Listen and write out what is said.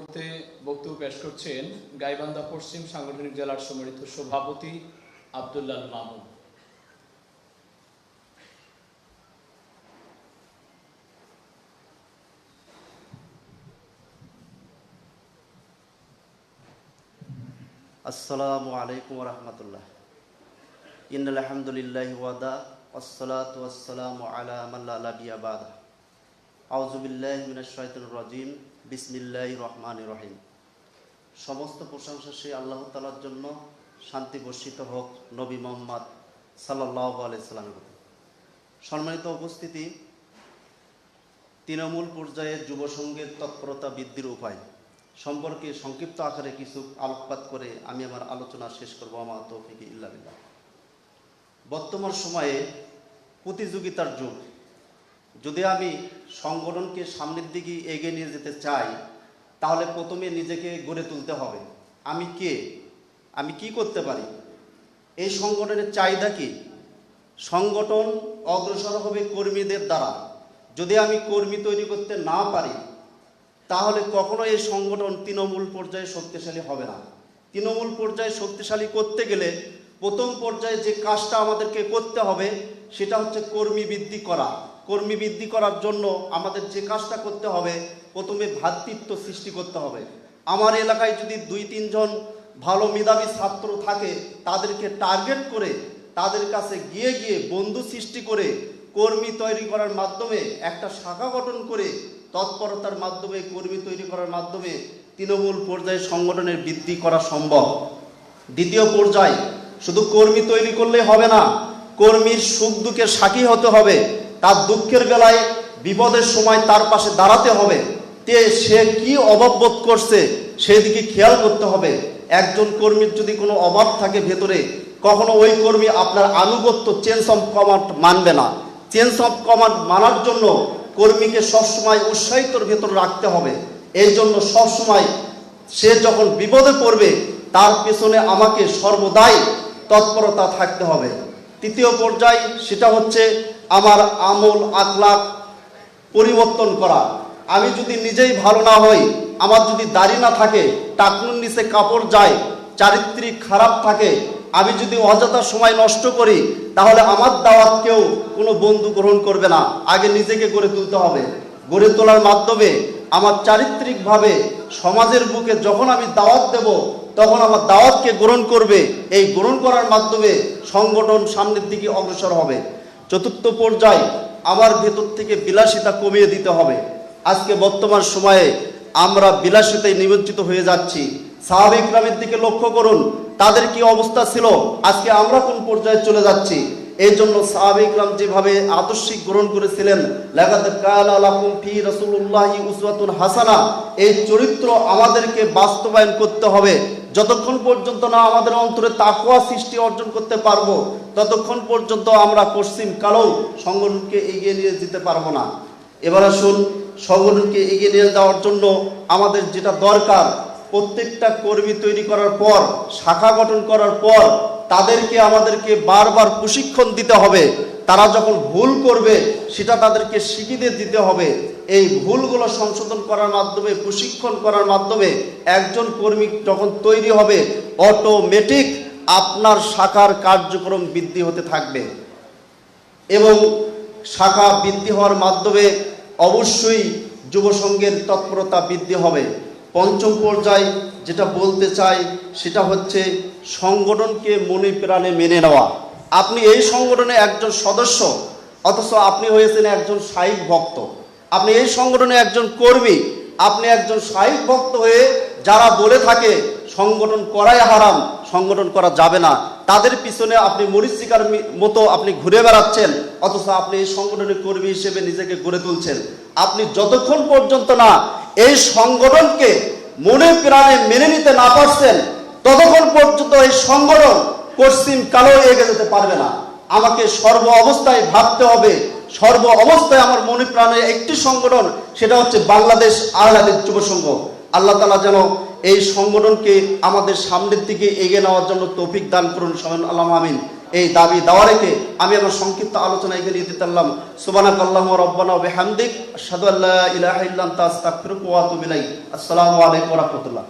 মুহূর্তে বক্তব্য পেশ করছেন গাইবান্ধা পশ্চিম সাংগঠনিক জেলার সম্মানিত সভাপতি আব্দুল্লাহ মামুন। আসসালামু আলাইকুম ওয়া রাহমাতুল্লাহ। ইন্নাল হামদুলিল্লাহি ওয়াহদা ওয়াসসালাতু ওয়াসসালামু আলা মান লা নাবিয়্যা বা'দা। আউযু বিল্লাহি মিনাশ শাইতানির রাজীম। বিসমিল্লাহির রহমানির রহিম। সমস্ত প্রশংসা সেই আল্লাহ তাআলার জন্য, শান্তি বর্ষিত হোক নবী মুহাম্মদ সাল্লাল্লাহু আলাইহি সাল্লামের উপর। সম্মানিত উপস্থিতি, তৃণমূল পর্যায়ে যুব সংঘের তৎপরতা বৃদ্ধির উপায় সম্পর্কে সংক্ষিপ্ত আকারে কিছু আলোকপাত করে আমি আমার আলোচনা শেষ করব। আমা তৌফিক ইল্লা বিল্লাহ। বর্তমান সময়ে প্রতিযোগিতার যুগ। যদি আমি সংগঠনকে সামনের দিকে এগিয়ে নিয়ে যেতে চাই, তাহলে প্রথমে নিজেকে গড়ে তুলতে হবে। আমি কে, আমি কি করতে পারি, এই সংগঠনের চাহিদা কি। সংগঠন অগ্রসর হবে কর্মীদের দ্বারা। যদি আমি কর্মী তৈরি করতে না পারি, তাহলে কখনো এই সংগঠন তৃণমূল পর্যায়ে শক্তিশালী হবে না। তৃণমূল পর্যায়ে শক্তিশালী করতে গেলে প্রথম পর্যায়ে যে কাজটা আমাদেরকে করতে হবে সেটা হচ্ছে কর্মী বৃদ্ধি করা। কর্মী বৃদ্ধি করার জন্য আমাদের যে কাজটা করতে হবে, প্রথমে ভ্রাতৃত্ব সৃষ্টি করতে হবে। আমার এলাকায় যদি 2-3 জন ভালো মেধাবী ছাত্র থাকে, তাদেরকে টার্গেট করে তাদের কাছে গিয়ে গিয়ে বন্ধু সৃষ্টি করে কর্মী তৈরি করার মাধ্যমে একটা শাখা গঠন করে তৎপরতার মাধ্যমে কর্মী তৈরি করার মাধ্যমে তৃণমূল পর্যায়ে সংগঠনের বৃদ্ধি করা সম্ভব। দ্বিতীয় পর্যায়ে শুধু কর্মী তৈরি করলে হবে না, কর্মীর সুখ দুঃখের সাক্ষী হতে হবে। তার দুঃখের বেলায় বিপদের সময় তার পাশে দাঁড়াতে হবে। সে কি অভাব বোধ করছে সেদিকে খেয়াল করতে হবে। একজন কর্মীর যদি কোনো অভাব থাকে ভেতরে, কখনো ওই কর্মী আপনার আনুগত্য চেঞ্জ অফ কমান্ড মানবে না। চেঞ্জ অফ কমান্ড মানার জন্য কর্মীকে সবসময় উৎসাহিতর ভেতর রাখতে হবে। এই জন্য সবসময় সে যখন বিপদে পড়বে তার পেছনে আমাকে সর্বদাই তৎপরতা থাকতে হবে। তৃতীয় পর্যায় সেটা হচ্ছে আমার আমল আখলাক পরিবর্তন করা। আমি যদি নিজেই ভালো না হই, আমার যদি দাড়ি না থাকে, টাকনুর নিচে কাপড় যায়, চারিত্রিক খারাপ থাকে, আমি যদি অযথা সময় নষ্ট করি, তাহলে আমার দাওয়াত কেউ কোনো বন্ধু গ্রহণ করবে না। আগে নিজেকে গড়ে তুলতে হবে। গড়ে তোলার মাধ্যমে আমার চারিত্রিকভাবে সমাজের বুকে যখন আমি দাওয়াত দেব, তখন আমার দাওয়াতকে গ্রহণ করবে। এই গ্রহণ করার মাধ্যমে সংগঠন সামনের দিকে অগ্রসর হবে। চতুর্থ পর্যায়ে আমার ভেতর থেকে বিলাসিতা কমিয়ে দিতে হবে। আজকে বর্তমান সময়ে আমরা বিলাসিতায় নিমজ্জিত হয়ে যাচ্ছি। সাহাবা ইকরামের দিকে লক্ষ্য করুন, তাদের কি অবস্থা ছিল, আজকে আমরা কোন পর্যায়ে চলে যাচ্ছি। এই জন্য সাহাবা ইকরাম যেভাবে আদর্শিক গ্রহণ করেছিলেন, লাকাদ কানা লাকুম ফি রাসূলিল্লাহি উসওয়াতুন হাসানা, এই চরিত্র আমাদেরকে বাস্তবায়ন করতে হবে। যতক্ষণ পর্যন্ত না আমাদের অন্তরে তাকওয়া সৃষ্টি অর্জন করতে পারবো, ততক্ষণ পর্যন্ত আমরা পশ্চিম কালেও সংগঠনকে এগিয়ে নিয়ে যেতে পারবো না। এবার আসুন, সংগঠনকে এগিয়ে নিয়ে যাওয়ার জন্য আমাদের যেটা দরকার, প্রত্যেকটা কর্মী তৈরি করার পর, শাখা গঠন করার পর তাদেরকে আমাদেরকে বারবার প্রশিক্ষণ দিতে হবে। তারা যখন ভুল করবে সেটা তাদেরকে স্বীকৃতি দিতে হবে। এই ভুলগুলো সংশোধন করার মাধ্যমে, প্রশিক্ষণ করার মাধ্যমে একজন কর্মী যখন তৈরি হবে, অটোমেটিক আপনার শাখার কার্যক্রম বৃদ্ধি হতে থাকবে এবং শাখা বৃদ্ধি হওয়ার মাধ্যমে অবশ্যই যুব সংঘের তৎপরতা বৃদ্ধি হবে। পঞ্চম পর্যায়ে যেটা বলতে চাই সেটা হচ্ছে সংগঠনকে মনে প্রাণে মেনে নেওয়া। আপনি এই সংগঠনে একজন সদস্য, অথচ আপনি হয়েছেন একজন শাইখ ভক্ত। আপনি এই সংগঠনে একজন কর্মী, আপনি একজন শাইখ ভক্ত হয়ে যারা বলে থাকে সংগঠন করাই হারাম, সংগঠন করা যাবে না, তাদের পিছনে আপনি মরিচিকার মতো আপনি ঘুরে বেড়াচ্ছেন, অথচ আপনি এই সংগঠনের কর্মী হিসেবে নিজেকে গড়ে তুলছেন। আপনি যতক্ষণ পর্যন্ত না এই সংগঠনকে মনে প্রাণে মেনে নিতে না পারছেন, ততক্ষণ পর্যন্ত এই সংগঠন পশ্চিম কালেও এগিয়ে যেতে পারবে না। আমাকে সর্ব অবস্থায় ভাবতে হবে, সর্ব অবস্থায় আমার মনে প্রাণে একটি সংগঠন, সেটা হচ্ছে বাংলাদেশ আহলে হাদিস যুব সংঘ। আল্লাহ তাআলা যেন এই সংগঠনকে আমাদের সামনের দিকে এগিয়ে নেওয়ার জন্য তৌফিক দান করুন। সবাই আল্লাহ আমিন। এই দাবি দাওয়া রেখে আমি আমার সংক্ষিপ্ত আলোচনা এগিয়ে দিতে পারলাম। সুবহানাকাল্লাহুম্মা রাব্বানা ওয়া বিহামদিক আশহাদু আল্লা ইলাহা ইল্লা আনতা আস্তাগফিরুকা ওয়া আতুবু ইলাইক। আসসালামু আলাইকুম ওয়া রাহমাতুল্লাহ।